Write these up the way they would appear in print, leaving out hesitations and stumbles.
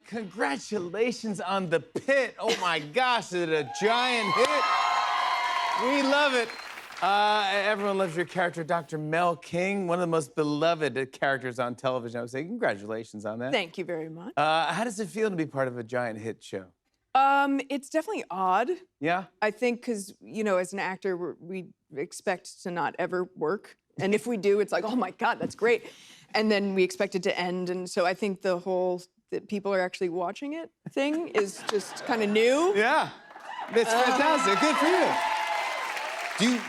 Congratulations on The Pit. Oh my gosh, is it a giant hit? We love it. Everyone loves your character, Dr. Mel King, one of the most beloved characters on television. I would say congratulations on that. Thank you very much. How does it feel to be part of a giant hit show? It's definitely odd. Yeah? I think because, you know, as an actor, we expect to not ever work. And if we do, it's like, oh my God, that's great. And then we expect it to end. And so I think the whole that people are actually watching it thing is just kind of new. Yeah. It's fantastic. Good for you.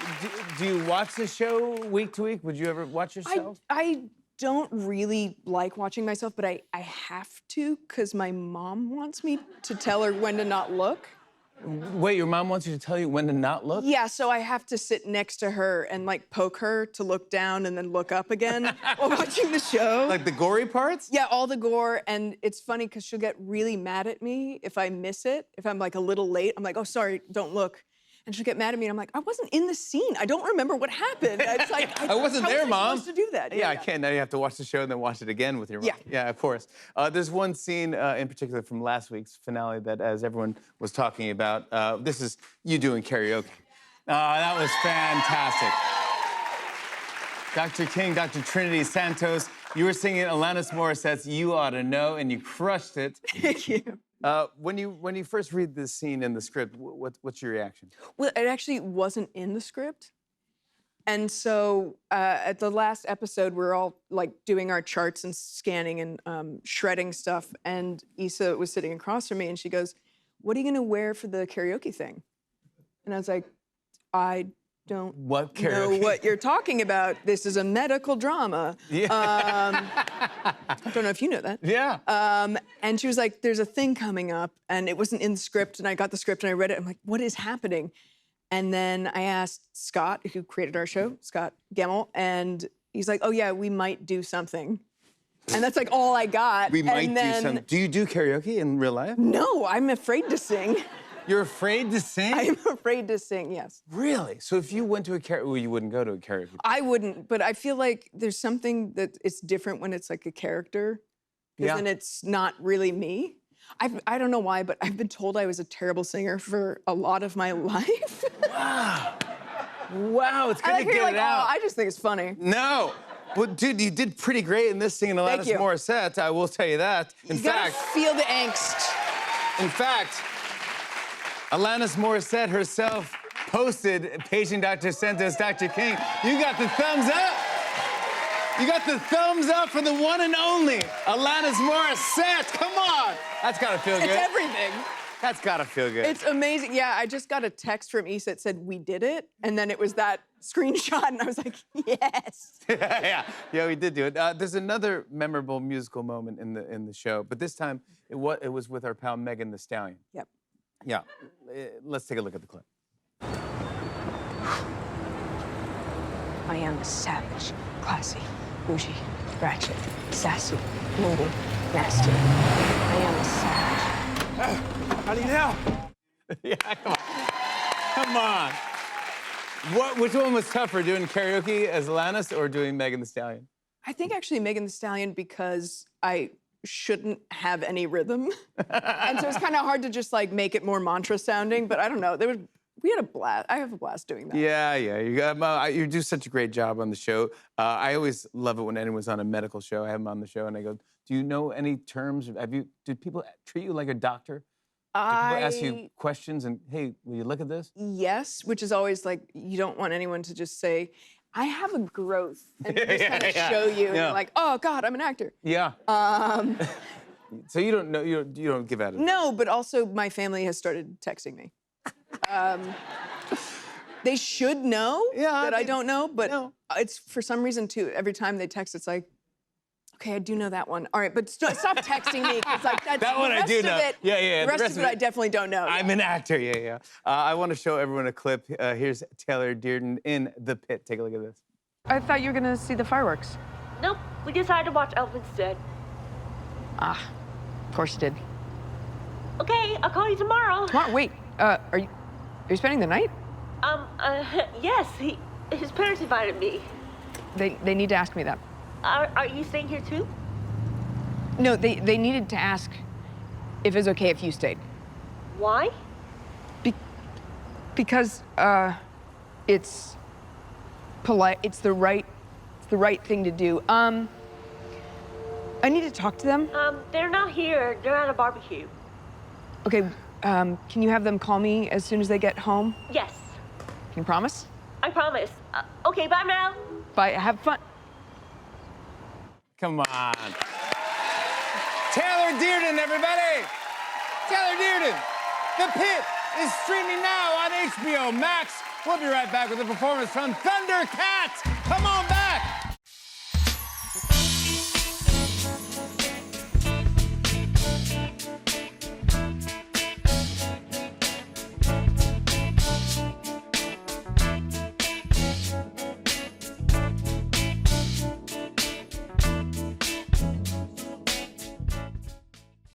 Do you watch the show week to week? Would you ever watch yourself? I don't really like watching myself, but I have to because my mom wants me to tell her when to not look. Wait, your mom wants you to tell you when to not look? Yeah, so I have to sit next to her and like poke her to look down and then look up again while watching the show. Like the gory parts? Yeah, all the gore. And it's funny because she'll get really mad at me if I miss it. If I'm like a little late, I'm like, oh, sorry, don't look. And she'll get mad at me and I'm like, I wasn't in the scene. I don't remember what happened. It's like, I wasn't there, Mom. How was I supposed to do that? Yeah, I can't. Now you have to watch the show and then watch it again with your mom. Yeah. Yeah, of course. There's one scene in particular from last week's finale that, as everyone was talking about, this is you doing karaoke. That was fantastic. Dr. King, Dr. Trinity Santos, you were singing Alanis Morissette's You Ought to Know, and you crushed it. Thank you. When you first read this scene in the script, what's your reaction? Well, it actually wasn't in the script. And so at the last episode, we're all like doing our charts and scanning and shredding stuff. And Issa was sitting across from me and she goes, what are you gonna wear for the karaoke thing? And I was like, I don't know what you're talking about. This is a medical drama. Yeah. I don't know if you know that. Yeah. And she was like, there's a thing coming up, and it wasn't in the script, and I got the script and I read it. I'm like, what is happening? And then I asked Scott, who created our show, Scott Gemmell, and he's like, oh yeah, we might do something. And that's like all I got. We might do something. Do you do karaoke in real life? No, I'm afraid to sing. You're afraid to sing? I'm afraid to sing, yes. Really? So if you went to a karaoke, well, you wouldn't go to a karaoke. I wouldn't, but I feel like there's something that it's different when it's like a character. Yeah. Then it's not really me. I don't know why, but I've been told I was a terrible singer for a lot of my life. Wow. Wow, it's good to get like, it out. Oh, I just think it's funny. No. Well, dude, you did pretty great in this singing Alanis Morissette, I will tell you that. In fact, feel the angst. In fact, Alanis Morissette herself posted, paging Dr. Santos, Dr. King, you got the thumbs up. You got the thumbs up for the one and only Alanis Morissette. Come on. That's gotta feel good. It's everything. That's gotta feel good. It's amazing. Yeah, I just got a text from Issa that said, we did it. And then it was that screenshot, and I was like, yes. yeah, we did do it. There's another memorable musical moment in the show, but this time it was with our pal Megan Thee Stallion. Yep. Yeah, let's take a look at the clip. I am a savage, classy, bougie, ratchet, sassy, moody, nasty. I am a savage. How do you know? Yeah, come on. Come on. Which one was tougher, doing karaoke as Alanis or doing Megan Thee Stallion? I think actually Megan Thee Stallion because I shouldn't have any rhythm. And so it's kind of hard to just like make it more mantra sounding, but I don't know. We had a blast. I have a blast doing that. Yeah. You do such a great job on the show. I always love it when anyone's on a medical show. I have them on the show and I go, do you know any terms? Did people treat you like a doctor? Did people ask you questions and, hey, will you look at this? Yes, which is always like, you don't want anyone to just say, I have a growth, and just kind of show you, and you're like, oh God, I'm an actor. Yeah. So you don't know, you don't give out advice? No, but also my family has started texting me. They should know that I don't know, but it's for some reason too, every time they text, it's like, okay, I do know that one. All right, but stop texting me, because like that's that one I do know. The rest of it I definitely don't know. I'm an actor, yeah. I want to show everyone a clip. Here's Taylor Dearden in The Pit. Take a look at this. I thought you were gonna see the fireworks. Nope, we decided to watch Elf instead. Of course you did. Okay, I'll call you tomorrow. Tomorrow? Wait, are you spending the night? Yes, his parents invited me. They need to ask me that. Are you staying here too? No, they needed to ask if it's okay if you stayed. Why? Because it's polite. It's the right thing to do. I need to talk to them. They're not here. They're at a barbecue. Okay, can you have them call me as soon as they get home? Yes, Can you promise? I promise. Okay, bye now. Bye, have fun. Come on. Taylor Dearden, everybody! Taylor Dearden! The Pit is streaming now on HBO Max. We'll be right back with a performance from Thundercat. Come on!